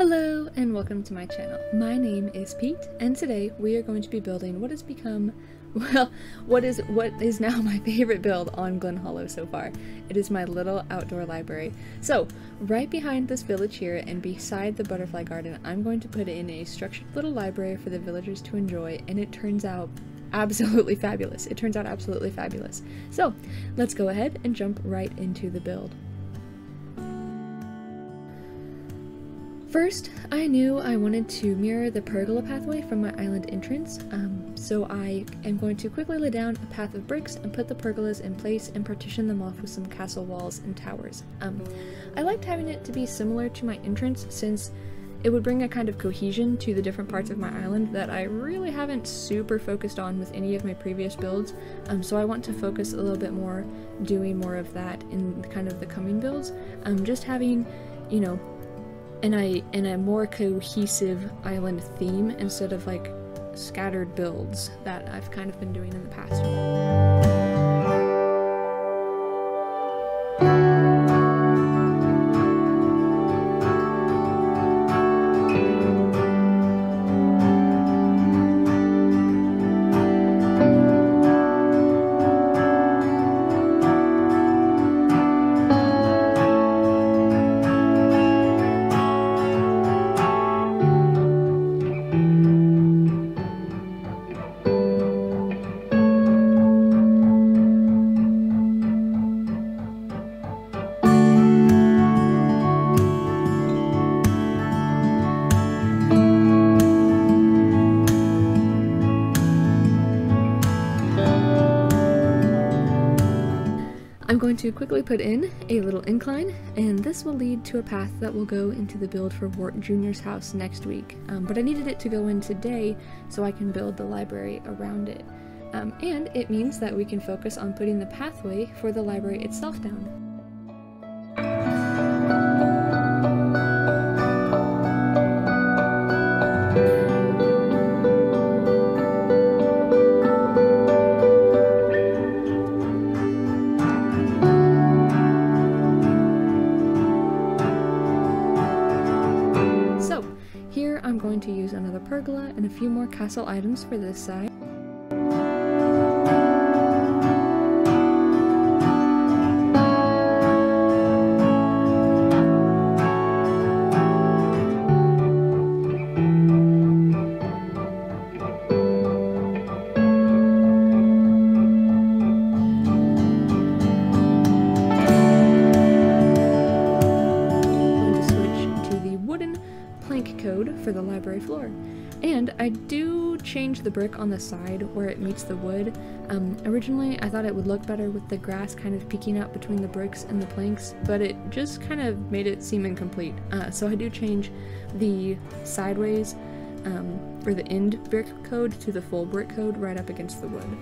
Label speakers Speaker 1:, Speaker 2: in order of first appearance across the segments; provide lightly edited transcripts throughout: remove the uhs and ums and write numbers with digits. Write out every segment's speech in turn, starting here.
Speaker 1: Hello and welcome to my channel. My name is Pete and today we are going to be building what has become, well, what is now my favorite build on Glen Hollow so far. It is my little outdoor library. So right behind this village here and beside the butterfly garden, I'm going to put in a structured little library for the villagers to enjoy, and it turns out absolutely fabulous. It turns out absolutely fabulous. So let's go ahead and jump right into the build. First, I knew I wanted to mirror the pergola pathway from my island entrance, so I am going to quickly lay down a path of bricks and put the pergolas in place and partition them off with some castle walls and towers. I liked having it to be similar to my entrance since it would bring a kind of cohesion to the different parts of my island that I really haven't super focused on with any of my previous builds, so I want to focus a little bit more doing more of that in kind of the coming builds, just having, you know, in a more cohesive island theme instead of like scattered builds that I've kind of been doing in the past. I'm going to quickly put in a little incline, and this will lead to a path that will go into the build for Wart Jr.'s house next week, but I needed it to go in today so I can build the library around it. And it means that we can focus on putting the pathway for the library itself down. I'm going to use another pergola and a few more castle items for this side. Code for the library floor, and I do change the brick on the side where it meets the wood. Originally I thought it would look better with the grass kind of peeking out between the bricks and the planks, but it just kind of made it seem incomplete, so I do change the sideways or the end brick code to the full brick code right up against the wood.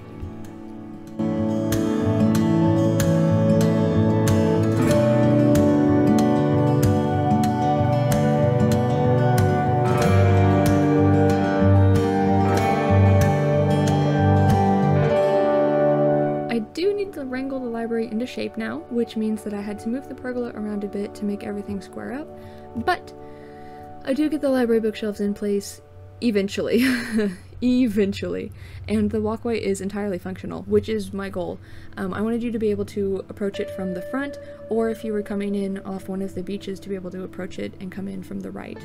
Speaker 1: Wrangle the library into shape now, which means that I had to move the pergola around a bit to make everything square up, but I do get the library bookshelves in place eventually. Eventually, and the walkway is entirely functional, which is my goal. I wanted you to be able to approach it from the front, or if you were coming in off one of the beaches, to be able to approach it and come in from the right.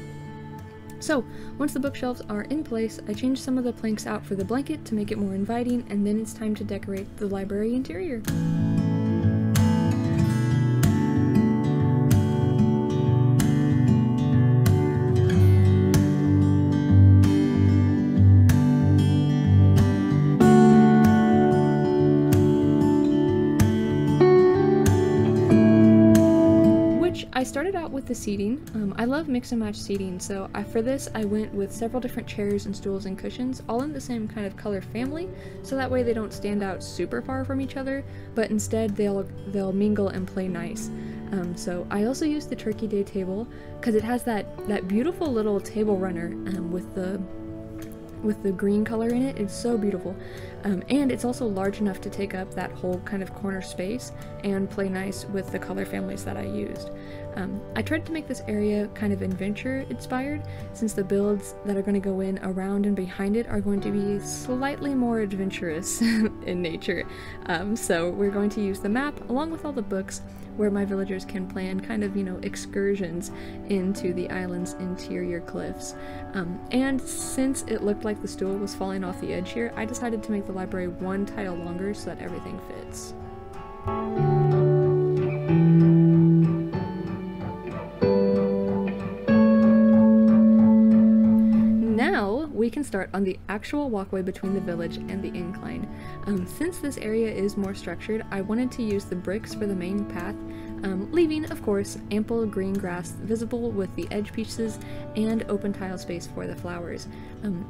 Speaker 1: So, once the bookshelves are in place, I changed some of the planks out for the blanket to make it more inviting, and then it's time to decorate the library interior. I started out with the seating. I love mix and match seating, so for this I went with several different chairs and stools and cushions, all in the same kind of color family, so that way they don't stand out super far from each other, but instead they'll mingle and play nice. So I also used the Turkey Day table because it has that beautiful little table runner with the green color in it. It's so beautiful. And it's also large enough to take up that whole kind of corner space and play nice with the color families that I used. I tried to make this area kind of adventure inspired, since the builds that are going to go in around and behind it are going to be slightly more adventurous in nature. So we're going to use the map along with all the books where my villagers can plan kind of, excursions into the island's interior cliffs. And since it looked like the stool was falling off the edge here, I decided to make the library one tile longer so that everything fits. Now we can start on the actual walkway between the village and the incline. Since this area is more structured, I wanted to use the bricks for the main path, leaving, of course, ample green grass visible with the edge pieces and open tile space for the flowers.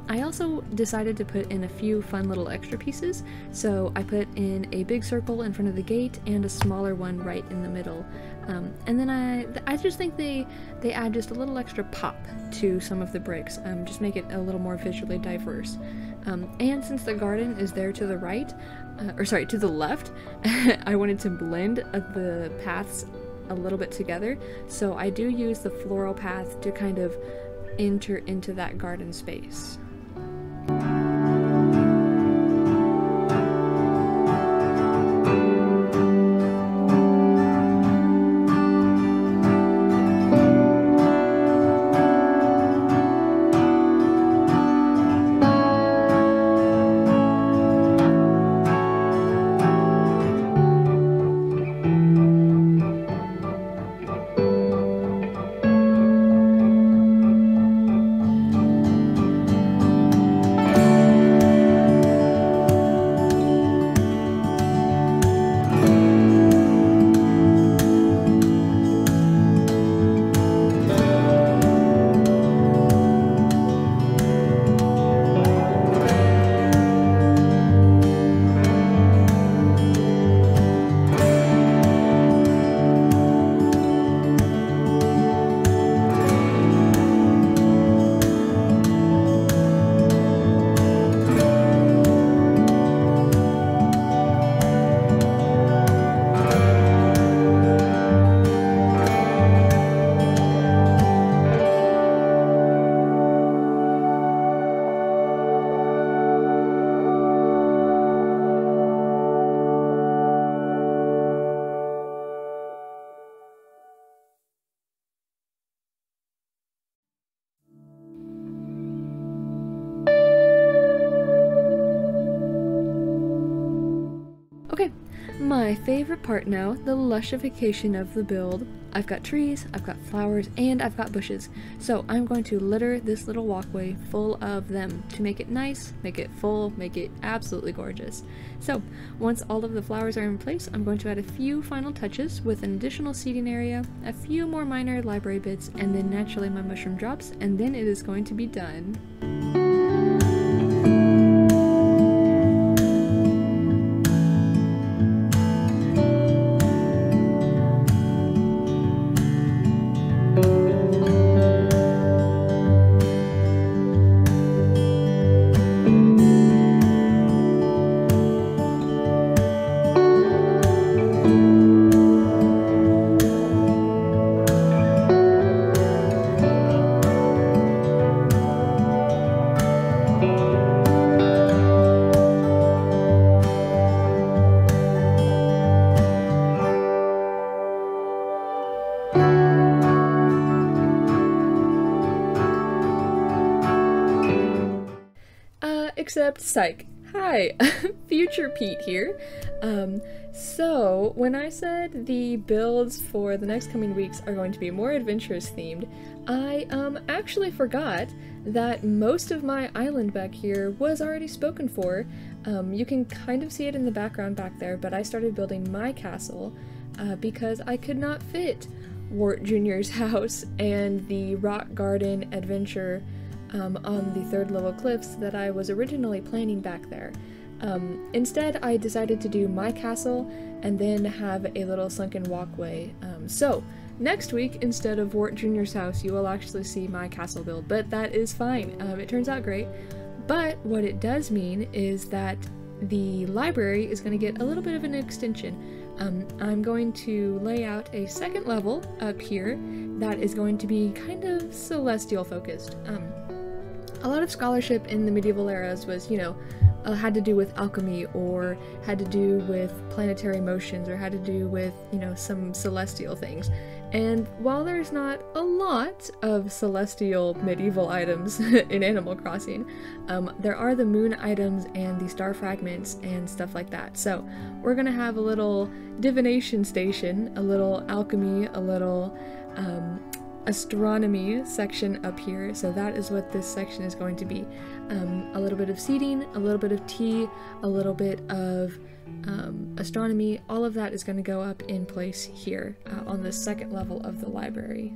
Speaker 1: I also decided to put in a few fun little extra pieces, so I put in a big circle in front of the gate and a smaller one right in the middle. And then I just think they add just a little extra pop to some of the bricks, just make it a little more visually diverse. And since the garden is there to the right, to the left, I wanted to blend the paths a little bit together, so I do use the floral path to kind of enter into that garden space. Okay, my favorite part now, the lushification of the build. I've got trees, I've got flowers, and I've got bushes. So I'm going to litter this little walkway full of them to make it nice, make it full, make it absolutely gorgeous. So once all of the flowers are in place, I'm going to add a few final touches with an additional seating area, a few more minor library bits, and then naturally my mushroom drops, and then it is going to be done. Except, psych. Hi, Future Pete here. So when I said the builds for the next coming weeks are going to be more adventurous themed, I actually forgot that most of my island back here was already spoken for. You can kind of see it in the background back there, but I started building my castle because I could not fit Wart Jr.'s house and the rock garden adventure on the third level cliffs that I was originally planning back there. Instead, I decided to do my castle and then have a little sunken walkway. So next week, instead of Wart Jr.'s house, you will actually see my castle build, but that is fine. It turns out great. But what it does mean is that the library is going to get a little bit of an extension. I'm going to lay out a second level up here that is going to be kind of celestial focused. A lot of scholarship in the medieval eras was, you know, had to do with alchemy, or had to do with planetary motions, or had to do with, you know, some celestial things. And while there's not a lot of celestial medieval items in Animal Crossing, there are the moon items and the star fragments and stuff like that. So we're gonna have a little divination station, a little alchemy, a little astronomy section up here. So that is what this section is going to be. A little bit of seating, a little bit of tea, a little bit of astronomy. All of that is going to go up in place here on the second level of the library.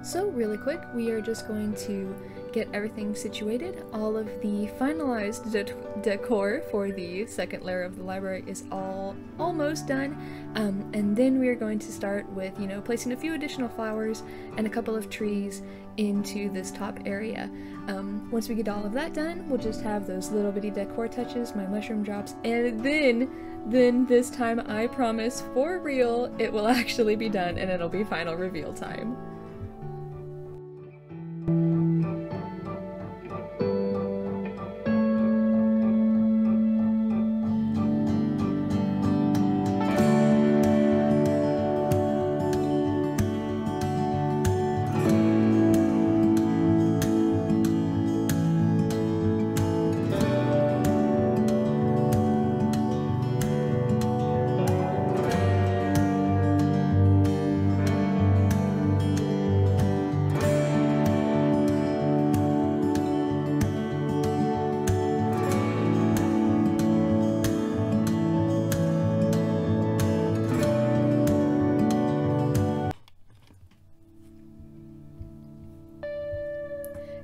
Speaker 1: So really quick, we are just going to get everything situated. All of the finalized decor for the second layer of the library is almost done, and then we are going to start with, you know, placing a few additional flowers and a couple of trees into this top area. Once we get all of that done, we'll just have those little bitty decor touches, my mushroom drops, and then this time, I promise for real, it will actually be done and it'll be final reveal time.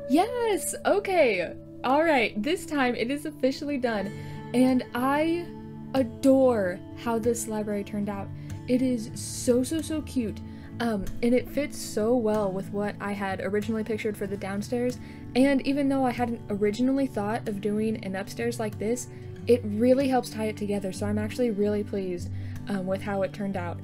Speaker 1: Yes! Okay! Alright, this time it is officially done, and I adore how this library turned out. It is so cute, and it fits so well with what I had originally pictured for the downstairs, and even though I hadn't originally thought of doing an upstairs like this, it really helps tie it together, so I'm actually really pleased with how it turned out.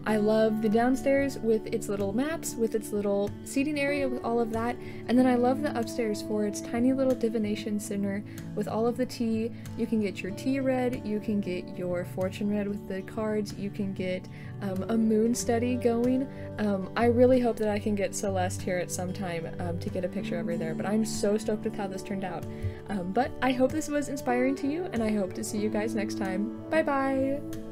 Speaker 1: I love the downstairs with its little maps, with its little seating area, with all of that, and then I love the upstairs for its tiny little divination center with all of the tea. You can get your tea read, you can get your fortune read with the cards, you can get a moon study going. I really hope that I can get Celeste here at some time to get a picture of her there, but I'm so stoked with how this turned out. But I hope this was inspiring to you, and I hope to see you guys next time. Bye bye!